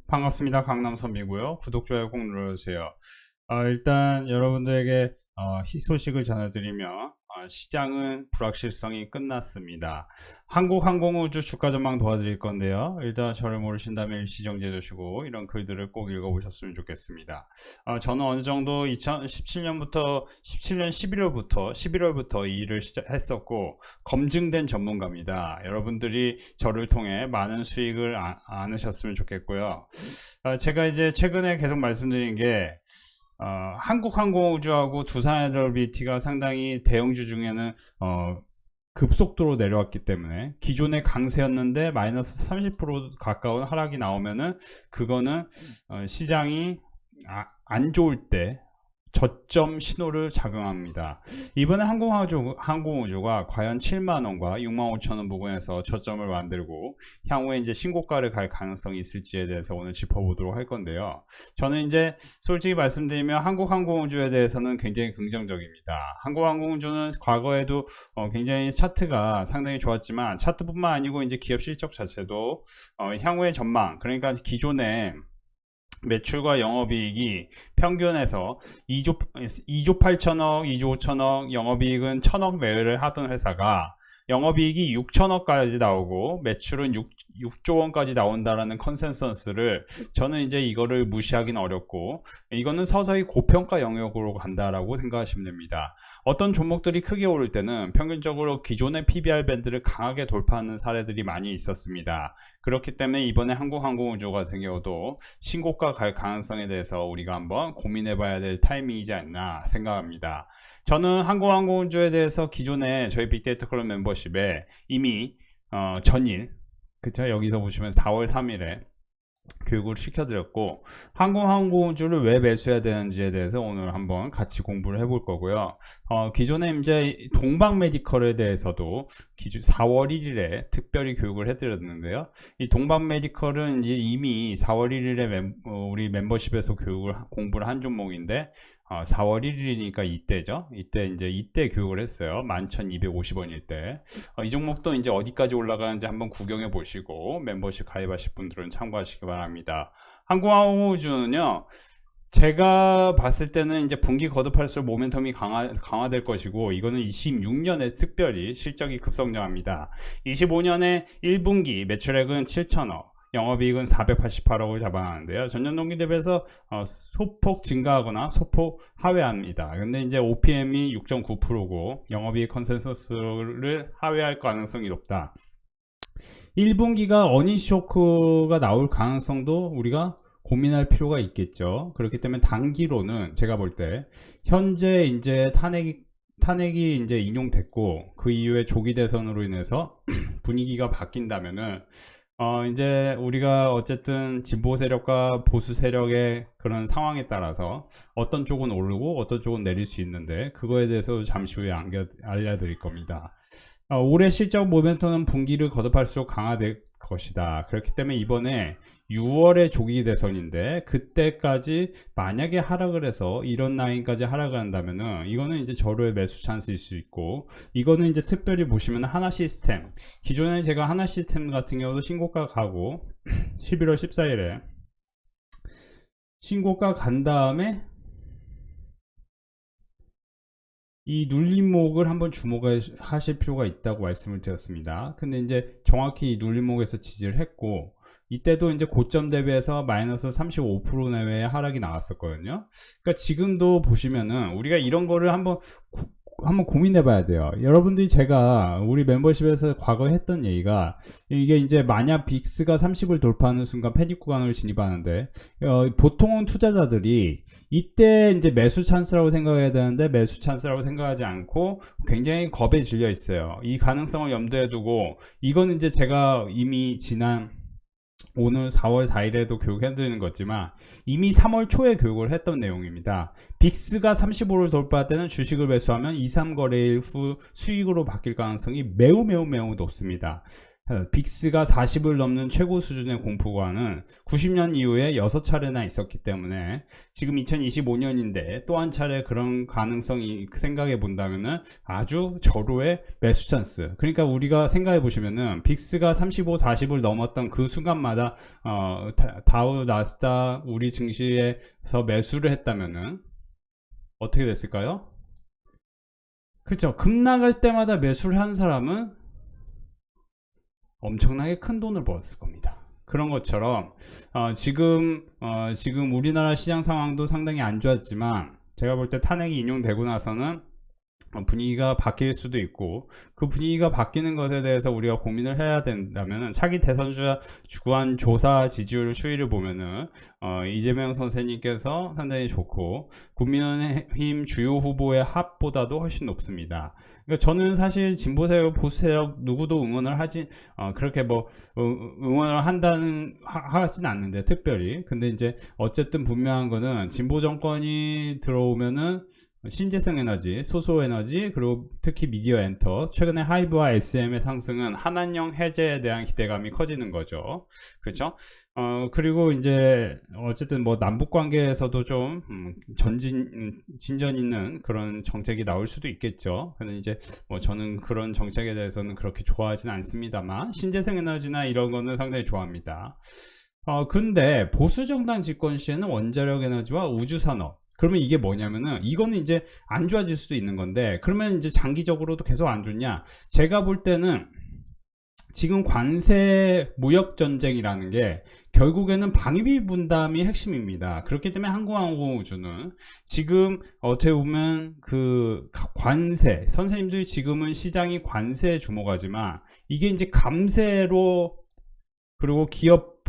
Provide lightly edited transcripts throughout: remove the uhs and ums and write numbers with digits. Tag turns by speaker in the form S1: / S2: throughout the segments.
S1: 반갑습니다. 강남선비고요. 구독, 좋아요 꼭 눌러주세요. 일단 여러분들에게 희소식을 전해드리면 시장은 불확실성이 끝났습니다. 한국항공우주 주가전망 도와드릴 건데요. 일단 저를 모르신다면 일시 정지해 주시고 이런 글들을 꼭 읽어보셨으면 좋겠습니다. 저는 어느 정도 2017년부터 17년 11월부터 이 일을 했었고 검증된 전문가입니다. 여러분들이 저를 통해 많은 수익을 안으셨으면 좋겠고요. 제가 이제 최근에 계속 말씀드린 게 한국항공우주하고 두산에너비티가 상당히 대형주 중에는 급속도로 내려왔기 때문에 기존의 강세였는데 마이너스 30% 가까운 하락이 나오면은 그거는 시장이 안 좋을 때 저점 신호를 작용합니다. 이번에 항공우주가 과연 7만원과 6만 5천원 부근에서 저점을 만들고 향후에 이제 신고가를 갈 가능성이 있을지에 대해서 오늘 짚어보도록 할 건데요. 저는 이제 솔직히 말씀드리면 한국항공우주에 대해서는 굉장히 긍정적입니다. 한국항공우주는 과거에도 굉장히 차트가 상당히 좋았지만 차트뿐만 아니고 이제 기업 실적 자체도 향후의 전망, 그러니까 기존에 매출과 영업이익이 평균에서 2조 8천억, 2조 5천억, 영업이익은 1천억 내외를 하던 회사가 영업이익이 6천억까지 나오고 매출은 6조 원까지 나온다라는 컨센서스를 저는 이제 이거를 무시하기는 어렵고 이거는 서서히 고평가 영역으로 간다라고 생각하시면 됩니다. 어떤 종목들이 크게 오를 때는 평균적으로 기존의 PBR 밴드를 강하게 돌파하는 사례들이 많이 있었습니다. 그렇기 때문에 이번에 한국항공우주 같은 경우도 신고가 갈 가능성에 대해서 우리가 한번 고민해 봐야 될 타이밍이지 않나 생각합니다. 저는 한국항공우주에 대해서 기존에 저희 빅데이터 클럽 멤버십에 이미 전일, 그쵸? 여기서 보시면 4월 3일에 교육을 시켜드렸고 항공우주를 왜 매수해야 되는지에 대해서 오늘 한번 같이 공부를 해볼 거고요. 기존에 이제 동방메디컬에 대해서도 4월 1일에 특별히 교육을 해드렸는데요. 이 동방메디컬은 이제 이미 4월 1일에 우리 멤버십에서 공부를 한 종목인데 4월 1일이니까 이때죠. 이때 교육을 했어요. 11,250원일 때. 이 종목도 이제 어디까지 올라가는지 한번 구경해 보시고 멤버십 가입하실 분들은 참고하시기 바랍니다. 항공우주는요. 제가 봤을 때는 이제 분기 거듭할수록 모멘텀이 강화될 것이고 이거는 26년에 특별히 실적이 급성장합니다. 25년에 1분기 매출액은 7천억, 영업이익은 488억을 잡아놨는데요. 전년 동기 대비해서 소폭 증가하거나 소폭 하회합니다. 근데 이제 OPM이 6.9%고 영업이익 컨센서스를 하회할 가능성이 높다. 1분기가 어닝 쇼크가 나올 가능성도 우리가 고민할 필요가 있겠죠. 그렇기 때문에 단기로는 제가 볼 때 현재 이제 탄핵이 이제 인용됐고 그 이후에 조기 대선으로 인해서 분위기가 바뀐다면은 이제 우리가 어쨌든 진보 세력과 보수 세력의 그런 상황에 따라서 어떤 쪽은 오르고 어떤 쪽은 내릴 수 있는데 그거에 대해서 잠시 후에 알려드릴 겁니다. 올해 실적 모멘텀은 분기를 거듭할수록 강화될 것이다. 그렇기 때문에 이번에 6월에 조기 대선인데 그때까지 만약에 하락을 해서 이런 라인까지 하락을 한다면은 이거는 이제 저로의 매수 찬스일 수 있고 이거는 이제 특별히 보시면 하나시스템, 기존에 제가 하나시스템 같은 경우도 신고가 가고 11월 14일에 신고가 간 다음에 이 눌림목을 한번 주목하실 필요가 있다고 말씀을 드렸습니다. 근데 이제 정확히 이 눌림목에서 지지를 했고 이때도 이제 고점 대비해서 마이너스 35% 내외의 하락이 나왔었거든요. 그러니까 지금도 보시면은 우리가 이런 거를 한번 고민해 봐야 돼요. 여러분들이 제가 우리 멤버십에서 과거에 했던 얘기가 이게 이제 만약 빅스가 30을 돌파하는 순간 패닉 구간을 진입하는데 보통은 투자자들이 이때 이제 매수 찬스라고 생각해야 되는데 매수 찬스라고 생각하지 않고 굉장히 겁에 질려 있어요. 이 가능성을 염두에 두고 이거는 이제 제가 이미 지난 오늘 4월 4일에도 교육해드리는 거지만 이미 3월 초에 교육을 했던 내용입니다. 빅스가 35를 돌파할 때는 주식을 매수하면 2, 3거래일 후 수익으로 바뀔 가능성이 매우 높습니다. 빅스가 40을 넘는 최고 수준의 공포관은 90년 이후에 6차례나 있었기 때문에 지금 2025년인데 또 한 차례 그런 가능성이 생각해 본다면은 아주 절호의 매수 찬스. 그러니까 우리가 생각해 보시면은 빅스가 35, 40을 넘었던 그 순간마다 다우, 나스닥, 우리 증시에서 매수를 했다면은 어떻게 됐을까요? 그렇죠. 급락할 때마다 매수를 한 사람은 엄청나게 큰 돈을 벌었을 겁니다. 그런 것처럼 지금 우리나라 시장 상황도 상당히 안 좋았지만 제가 볼 때 탄핵이 인용되고 나서는 분위기가 바뀔 수도 있고 그 분위기가 바뀌는 것에 대해서 우리가 고민을 해야 된다면은 차기 대선주자 주관 조사 지지율 추이를 보면은 이재명 선생님께서 상당히 좋고 국민의힘 주요 후보의 합보다도 훨씬 높습니다. 그러니까 저는 사실 진보 세력, 보수 세력 누구도 응원을 하진 그렇게 뭐 응원을 하진 않는데 특별히. 근데 이제 어쨌든 분명한 거는 진보 정권이 들어오면은 신재생 에너지, 소수 에너지, 그리고 특히 미디어 엔터, 최근에 하이브와 SM의 상승은 한한령 해제에 대한 기대감이 커지는 거죠. 그렇죠? 그리고 이제 어쨌든 뭐 남북 관계에서도 좀 진전 있는 그런 정책이 나올 수도 있겠죠. 근데 이제 뭐 저는 그런 정책에 대해서는 그렇게 좋아하진 않습니다만 신재생 에너지나 이런 거는 상당히 좋아합니다. 근데 보수 정당 집권 시에는 원자력 에너지와 우주 산업, 그러면 이게 뭐냐면은 이거는 이제 안 좋아질 수도 있는 건데 그러면 이제 장기적으로도 계속 안 좋냐? 제가 볼 때는 지금 관세 무역 전쟁이라는 게 결국에는 방위비 분담이 핵심입니다. 그렇기 때문에 한국항공우주는 지금 어떻게 보면 그 관세, 선생님들이 지금은 시장이 관세에 주목하지만 이게 이제 감세로, 그리고 기업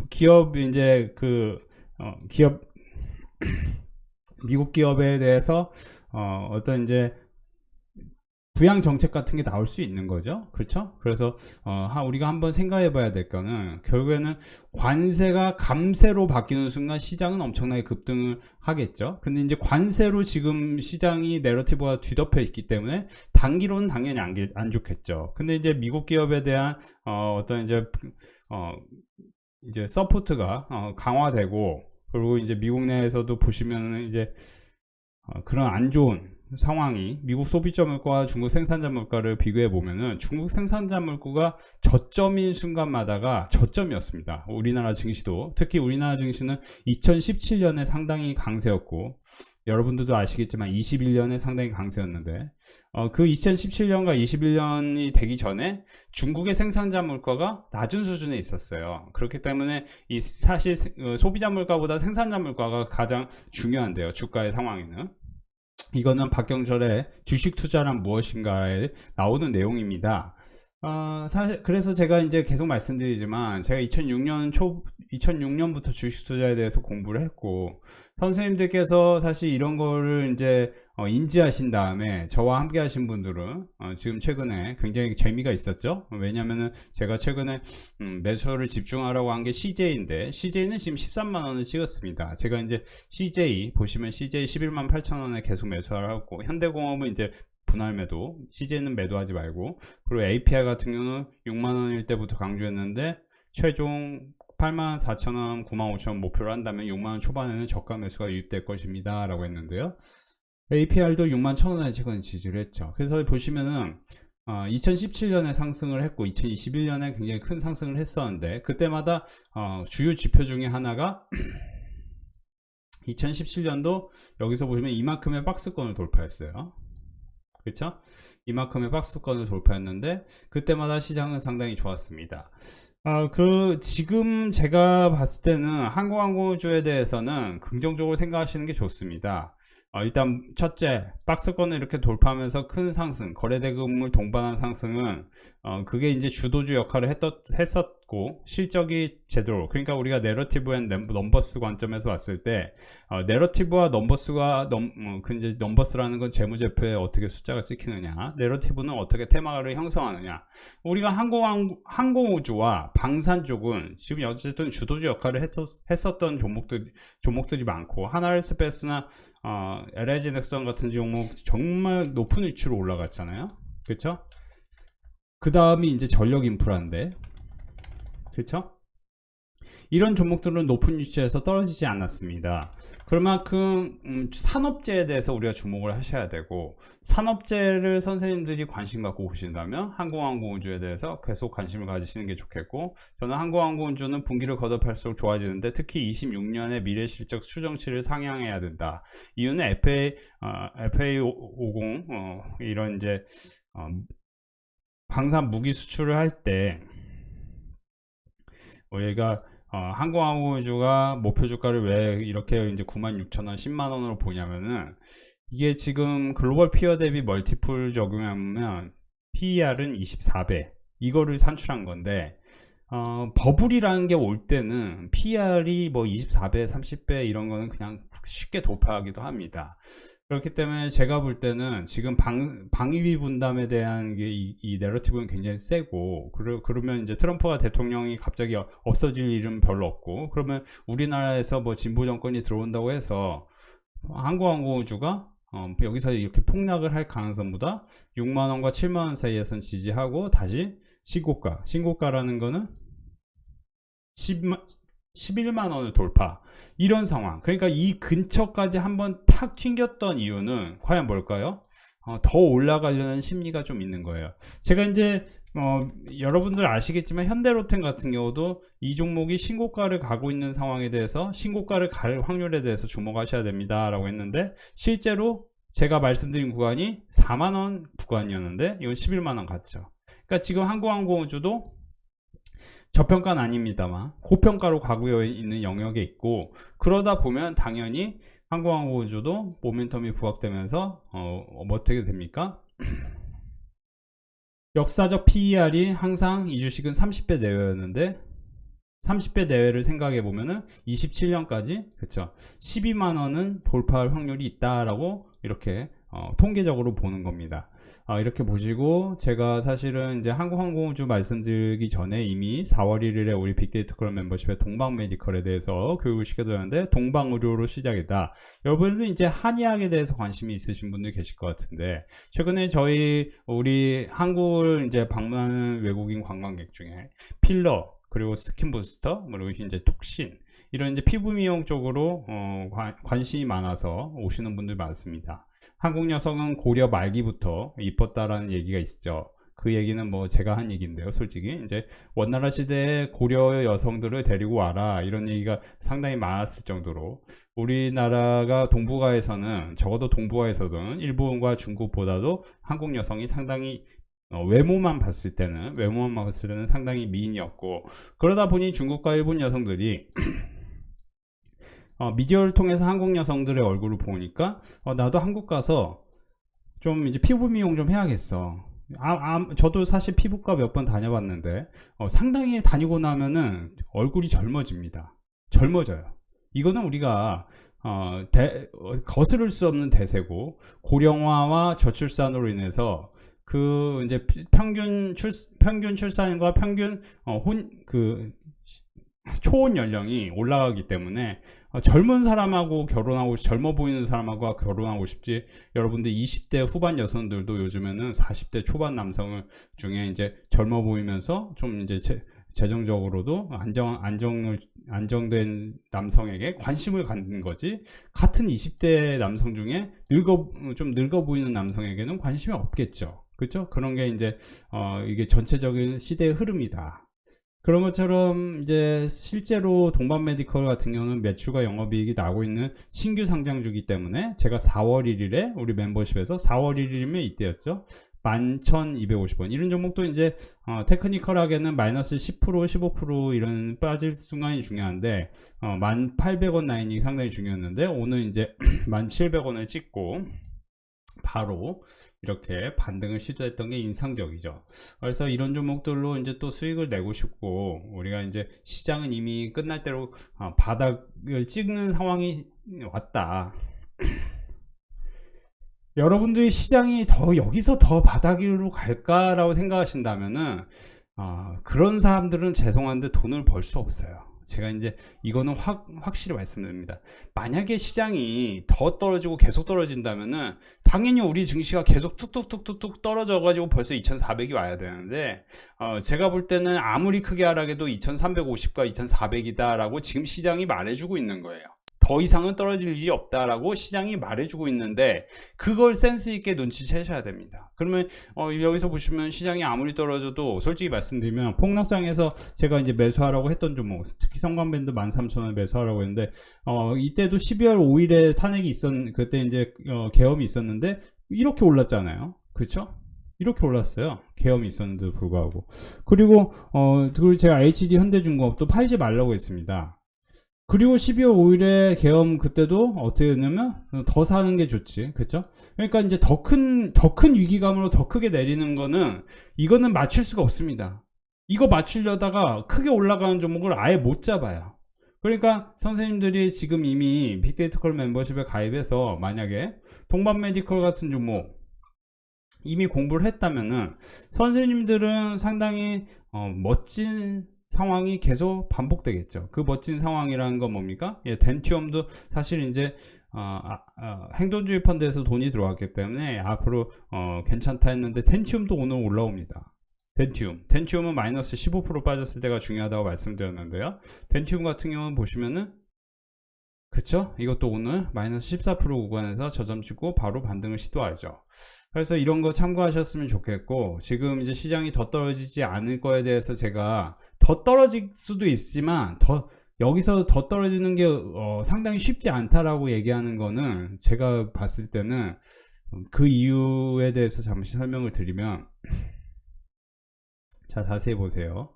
S1: 이제 기업 미국 기업에 대해서 어떤 이제 부양 정책 같은 게 나올 수 있는 거죠. 그렇죠? 그래서 우리가 한번 생각해 봐야 될 거는 결국에는 관세가 감세로 바뀌는 순간 시장은 엄청나게 급등을 하겠죠. 근데 이제 관세로 지금 시장이 내러티브가 뒤덮여 있기 때문에 단기로는 당연히 안 좋겠죠. 근데 이제 미국 기업에 대한 어떤 이제 서포트가 강화되고, 그리고 이제 미국 내에서도 보시면은 이제 그런 안 좋은 상황이, 미국 소비자 물가와 중국 생산자 물가를 비교해 보면은 중국 생산자 물가가 저점인 순간마다가 저점이었습니다. 우리나라 증시도, 특히 우리나라 증시는 2017년에 상당히 강세였고, 여러분들도 아시겠지만 21년에 상당히 강세였는데 그 2017년과 21년이 되기 전에 중국의 생산자 물가가 낮은 수준에 있었어요. 그렇기 때문에 사실 소비자 물가보다 생산자 물가가 가장 중요한데요, 주가의 상황에는. 이거는 박경철의 주식 투자란 무엇인가에 나오는 내용입니다. 사실 그래서 제가 이제 계속 말씀드리지만 제가 2006년부터 주식 투자에 대해서 공부를 했고, 선생님들께서 사실 이런 거를 이제 인지하신 다음에 저와 함께 하신 분들은 지금 최근에 굉장히 재미가 있었죠. 왜냐면은 제가 최근에 매수를 집중하라고 한 게 CJ인데 CJ는 지금 13만 원을 찍었습니다. 제가 이제 CJ 보시면 CJ 11만 8천 원에 계속 매수하라고, 현대공업은 이제 분할 매도, CJ는 매도하지 말고, 그리고 API 같은 경우는 6만원일 때부터 강조했는데 최종 84,000원, 95,000원 목표로 한다면 6만원 초반에는 저가 매수가 유입될 것입니다 라고 했는데요, APR도 61,000원에 최근 지지를 했죠. 그래서 보시면은 2017년에 상승을 했고 2021년에 굉장히 큰 상승을 했었는데, 그때마다 주요 지표 중에 하나가 2017년도 여기서 보시면 이만큼의 박스권을 돌파했어요. 그렇죠? 이만큼의 박스권을 돌파했는데 그때마다 시장은 상당히 좋았습니다. 지금 제가 봤을 때는 한국항공우주에 대해서는 긍정적으로 생각하시는 게 좋습니다. 일단 첫째, 박스권을 이렇게 돌파하면서 큰 상승, 거래대금을 동반한 상승은 그게 이제 주도주 역할을 했었고, 실적이 제대로, 그러니까 우리가 내러티브 앤 넘버스 관점에서 봤을 때 내러티브와 넘버스가 이제 넘버스라는 건 재무제표에 어떻게 숫자가 찍히느냐, 내러티브는 어떻게 테마를 형성하느냐. 우리가 항공우주와 방산 쪽은 지금 어쨌든 주도주 역할을 했었던 종목들이 많고, 하나헬스페이스나 LIG 넥선 같은 종목 정말 높은 위치로 올라갔잖아요. 그렇죠? 그 다음이 이제 전력 인프라인데, 그렇죠? 이런 종목들은 높은 위치에서 떨어지지 않았습니다. 그만큼 산업재에 대해서 우리가 주목을 하셔야 되고, 산업재를 선생님들이 관심 갖고 보신다면 항공우주에 대해서 계속 관심을 가지시는 게 좋겠고, 저는 항공우주는 분기를 거듭할수록 좋아지는데 특히 26년에 미래실적 추정치를 상향해야 된다. 이유는 FA50 이런 이제 방산 무기 수출을 할 때 우리가 항공우주가 목표 주가를 왜 이렇게 이제 96,000원, 10만원으로 보냐면은, 이게 지금 글로벌 피어 대비 멀티플 적용하면 PER은 24배 이거를 산출한 건데, 버블이라는 게 올 때는 PER이 뭐 24배, 30배 이런 거는 그냥 쉽게 돌파하기도 합니다. 그렇기 때문에 제가 볼 때는 지금 방위비 분담에 대한 이 내러티브는 굉장히 세고, 그러면 이제 트럼프가 대통령이 갑자기 없어질 일은 별로 없고, 그러면 우리나라에서 뭐 진보 정권이 들어온다고 해서 항공우주가 여기서 이렇게 폭락을 할 가능성보다 6만원과 7만원 사이에선 지지하고 다시 신고가라는 거는 11만원을 돌파, 이런 상황. 그러니까 이 근처까지 한번 탁 튕겼던 이유는 과연 뭘까요? 더 올라가려는 심리가 좀 있는 거예요. 제가 이제 여러분들 아시겠지만 현대로템 같은 경우도 이 종목이 신고가를 가고 있는 상황에 대해서, 신고가를 갈 확률에 대해서 주목하셔야 됩니다 라고 했는데, 실제로 제가 말씀드린 구간이 4만원 구간이었는데 이건 11만원 갔죠. 그러니까 지금 항공우주도 저평가는 아닙니다만 고평가로 가고 있는 영역에 있고, 그러다 보면 당연히 항공우주도 모멘텀이 부각되면서 어떻게 됩니까? 역사적 PER이 항상 이 주식은 30배 내외였는데, 30배 내외를 생각해 보면은 27년까지 그쵸 12만원은 돌파할 확률이 있다라고 이렇게 통계적으로 보는 겁니다. 이렇게 보시고, 제가 사실은 이제 항공우주 말씀드리기 전에 이미 4월 1일에 우리 빅데이터 클럽 멤버십에 동방메디컬에 대해서 교육을 시켜드렸는데, 동방의료로 시작이다. 여러분들 이제 한의학에 대해서 관심이 있으신 분들 계실 것 같은데, 최근에 우리 한국을 이제 방문하는 외국인 관광객 중에 필러, 그리고 스킨 부스터, 그리고 이제 톡신, 이런 이제 피부 미용 쪽으로 관심이 많아서 오시는 분들 많습니다. 한국 여성은 고려 말기부터 이뻤다라는 얘기가 있죠. 그 얘기는 뭐 제가 한 얘기인데요. 솔직히 이제 원나라 시대에 고려 여성들을 데리고 와라, 이런 얘기가 상당히 많았을 정도로, 우리나라가 동북아에서는, 적어도 동북아에서는 일본과 중국보다도 한국 여성이 상당히 외모만 봤을 때는 상당히 미인이었고, 그러다 보니 중국과 일본 여성들이 미디어를 통해서 한국 여성들의 얼굴을 보니까 나도 한국 가서 좀 이제 피부 미용 좀 해야겠어. 저도 사실 피부과 몇 번 다녀봤는데 상당히 다니고 나면은 얼굴이 젊어져요. 이거는 우리가 거스를 수 없는 대세고, 고령화와 저출산으로 인해서 그 이제 평균 출산과 평균 초혼 연령이 올라가기 때문에 젊은 사람하고 결혼하고, 젊어 보이는 사람하고 결혼하고 싶지, 여러분들 20대 후반 여성들도 요즘에는 40대 초반 남성 중에 이제 젊어 보이면서 좀 이제 재정적으로도 안정된 남성에게 관심을 갖는 거지, 같은 20대 남성 중에 좀 늙어 보이는 남성에게는 관심이 없겠죠. 그렇죠? 그런 게 이제 이게 전체적인 시대의 흐름이다. 그런 것처럼 이제 실제로 동방메디컬 같은 경우는 매출과 영업이익이 나오고 있는 신규 상장주기 때문에, 제가 4월 1일에 우리 멤버십에서 4월 1일이면 이때였죠. 11,250원. 이런 종목도 이제 테크니컬하게는 마이너스 10%, 15% 이런 빠질 순간이 중요한데, 1,800원 라인이 상당히 중요했는데, 오늘 이제 1,700원을 찍고 바로 이렇게 반등을 시도했던 게 인상적이죠. 그래서 이런 종목들로 이제 또 수익을 내고 싶고, 우리가 이제 시장은 이미 끝날 대로 바닥을 찍는 상황이 왔다. 여러분들이 시장이 여기서 더 바닥으로 갈까라고 생각하신다면은 그런 사람들은 죄송한데 돈을 벌 수 없어요. 제가 이제 이거는 확실히 말씀드립니다. 만약에 시장이 더 떨어지고 계속 떨어진다면은 당연히 우리 증시가 계속 툭툭툭툭 떨어져 가지고 벌써 2400이 와야 되는데 제가 볼 때는 아무리 크게 하락해도 2350과 2400이다 라고 지금 시장이 말해주고 있는 거예요. 더 이상은 떨어질 일이 없다라고 시장이 말해주고 있는데 그걸 센스 있게 눈치채셔야 됩니다. 그러면 여기서 보시면 시장이 아무리 떨어져도 솔직히 말씀드리면 폭락장에서 제가 이제 매수하라고 했던 종목, 특히 성광밴드 13,000원 매수하라고 했는데 이때도 12월 5일에 탄핵이 그때 이제 계엄이 있었는데 이렇게 올랐잖아요. 그렇죠? 이렇게 올랐어요. 계엄이 있었는데도 불구하고. 그리고 제가 HD 현대중공업도 팔지 말라고 했습니다. 그리고 12월 5일에 계엄 그때도 어떻게 했냐면 더 사는 게 좋지. 그쵸? 그러니까 이제 더 큰 위기감으로 더 크게 내리는 거는 이거는 맞출 수가 없습니다. 이거 맞추려다가 크게 올라가는 종목을 아예 못 잡아요. 그러니까 선생님들이 지금 이미 빅데이터 컬 멤버십에 가입해서 만약에 동반메디컬 같은 종목 이미 공부를 했다면은 선생님들은 상당히 멋진 상황이 계속 반복되겠죠. 그 멋진 상황이라는 건 뭡니까? 덴티움도 사실 이제 행동주의 펀드에서 돈이 들어왔기 때문에 앞으로 괜찮다 했는데 덴티움도 오늘 올라옵니다. 덴티움은 마이너스 15% 빠졌을 때가 중요하다고 말씀드렸는데요. 덴티움 같은 경우는 보시면은 그쵸? 이것도 오늘 마이너스 14% 구간에서 저점 찍고 바로 반등을 시도하죠. 그래서 이런 거 참고하셨으면 좋겠고, 지금 이제 시장이 더 떨어지지 않을 거에 대해서 제가 더 떨어질 수도 있지만 여기서 더 떨어지는 게 상당히 쉽지 않다라고 얘기하는 거는 제가 봤을 때는 그 이유에 대해서 잠시 설명을 드리면, 자 자세히 보세요.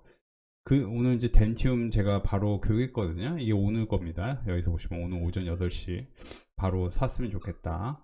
S1: 오늘 이제 덴티움 제가 바로 교육했거든요. 이게 오늘 겁니다. 여기서 보시면 오늘 오전 8시 바로 샀으면 좋겠다.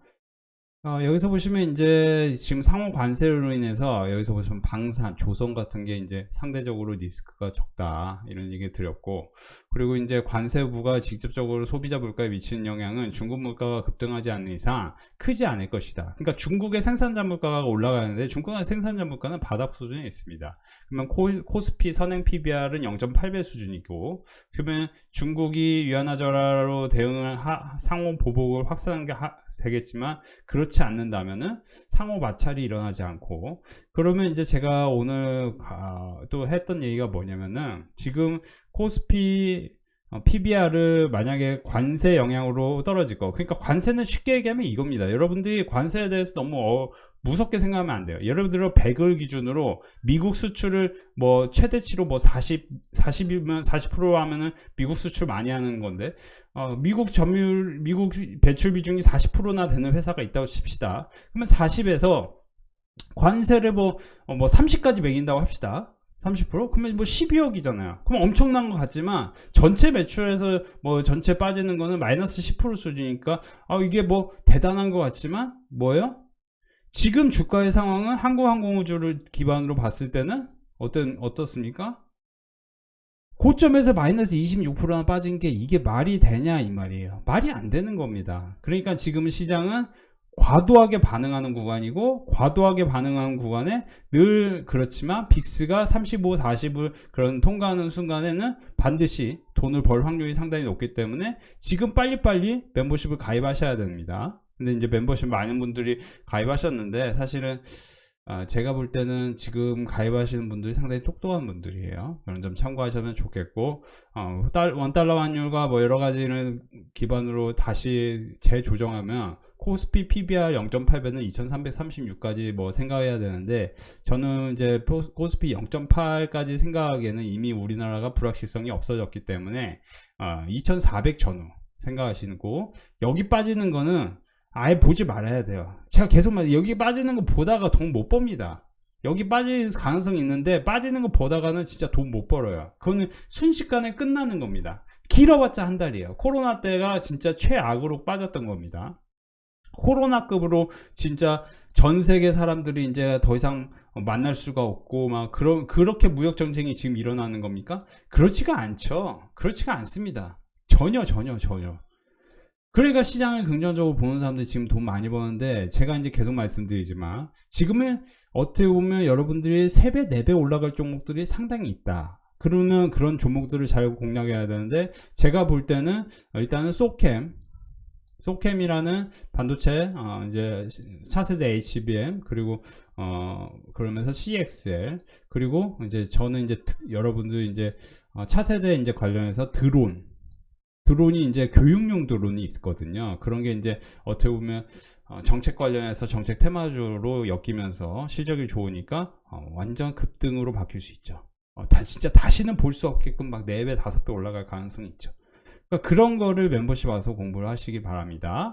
S1: 여기서 보시면 이제 지금 상호 관세로 인해서 여기서 보시면 방산, 조선 같은 게 이제 상대적으로 리스크가 적다 이런 얘기 드렸고, 그리고 이제 관세부가 직접적으로 소비자 물가에 미치는 영향은 중국 물가가 급등하지 않는 이상 크지 않을 것이다. 그러니까 중국의 생산자 물가가 올라가는데 중국의 생산자 물가는 바닥 수준에 있습니다. 그러면 코스피 선행 PBR은 0.8배 수준이고, 그러면 중국이 위안화절하로 대응을 상호 보복을 확산한 게 되겠지만 그렇지 않는다면은 상호 마찰이 일어나지 않고, 그러면 이제 제가 오늘 또 했던 얘기가 뭐냐면은 지금 코스피 PBR을 만약에 관세 영향으로 떨어질 거, 그러니까 관세는 쉽게 얘기하면 이겁니다. 여러분들이 관세에 대해서 너무 무섭게 생각하면 안 돼요. 예를 들어 100을 기준으로 미국 수출을 뭐 최대치로 뭐 40이면 40% 하면은 미국 수출 많이 하는 건데, 미국 배출 비중이 40%나 되는 회사가 있다고 칩시다. 그러면 40에서 관세를 뭐 30까지 매긴다고 합시다. 30%? 그러면 뭐 12억이잖아요. 그럼 엄청난 것 같지만 전체 매출에서 뭐 전체 빠지는 거는 마이너스 10% 수준이니까 이게 뭐 대단한 것 같지만 뭐예요? 지금 주가의 상황은 한국항공우주를 기반으로 봤을 때는 어떻습니까? 고점에서 마이너스 26%나 빠진 게 이게 말이 되냐 이 말이에요. 말이 안 되는 겁니다. 그러니까 지금 시장은 과도하게 반응하는 구간이고, 과도하게 반응하는 구간에 늘 그렇지만 빅스가 35, 40을 그런 통과하는 순간에는 반드시 돈을 벌 확률이 상당히 높기 때문에 지금 빨리빨리 멤버십을 가입하셔야 됩니다. 근데 이제 멤버십 많은 분들이 가입하셨는데 사실은 제가 볼 때는 지금 가입하시는 분들이 상당히 똑똑한 분들이에요. 그런 점 참고하시면 좋겠고, 원달러 환율과 뭐 여러 가지를 기반으로 다시 재조정하면 코스피 PBR 0.8배는 2336까지 뭐 생각해야 되는데, 저는 이제 코스피 0.8까지 생각하기에는 이미 우리나라가 불확실성이 없어졌기 때문에 2400 전후 생각하시고, 여기 빠지는 거는 아예 보지 말아야 돼요. 제가 계속 여기 빠지는 거 보다가 돈 못 법니다. 여기 빠질 가능성이 있는데 빠지는 거 보다가는 진짜 돈 못 벌어요. 그거는 순식간에 끝나는 겁니다. 길어봤자 한 달이에요. 코로나 때가 진짜 최악으로 빠졌던 겁니다. 코로나급으로 진짜 전 세계 사람들이 이제 더 이상 만날 수가 없고 막 그렇게 무역 정쟁이 지금 일어나는 겁니까? 그렇지가 않죠. 그렇지가 않습니다. 전혀. 그러니까 시장을 긍정적으로 보는 사람들이 지금 돈 많이 버는데, 제가 이제 계속 말씀드리지만 지금은 어떻게 보면 여러분들이 3배, 4배 올라갈 종목들이 상당히 있다. 그러면 그런 종목들을 잘 공략해야 되는데, 제가 볼 때는 일단은 소캠이라는 반도체 이제 4세대 HBM, 그리고 그러면서 CXL, 그리고 이제 저는 이제 여러분들 이제 차세대 이제 관련해서 드론이 이제 교육용 드론이 있거든요. 그런 게 이제 어떻게 보면 정책 관련해서 정책 테마주로 엮이면서 실적이 좋으니까 완전 급등으로 바뀔 수 있죠. 진짜 다시는 볼 수 없게끔 막 4배, 5배 올라갈 가능성이 있죠. 그러니까 그런 거를 멤버십 와서 공부를 하시기 바랍니다.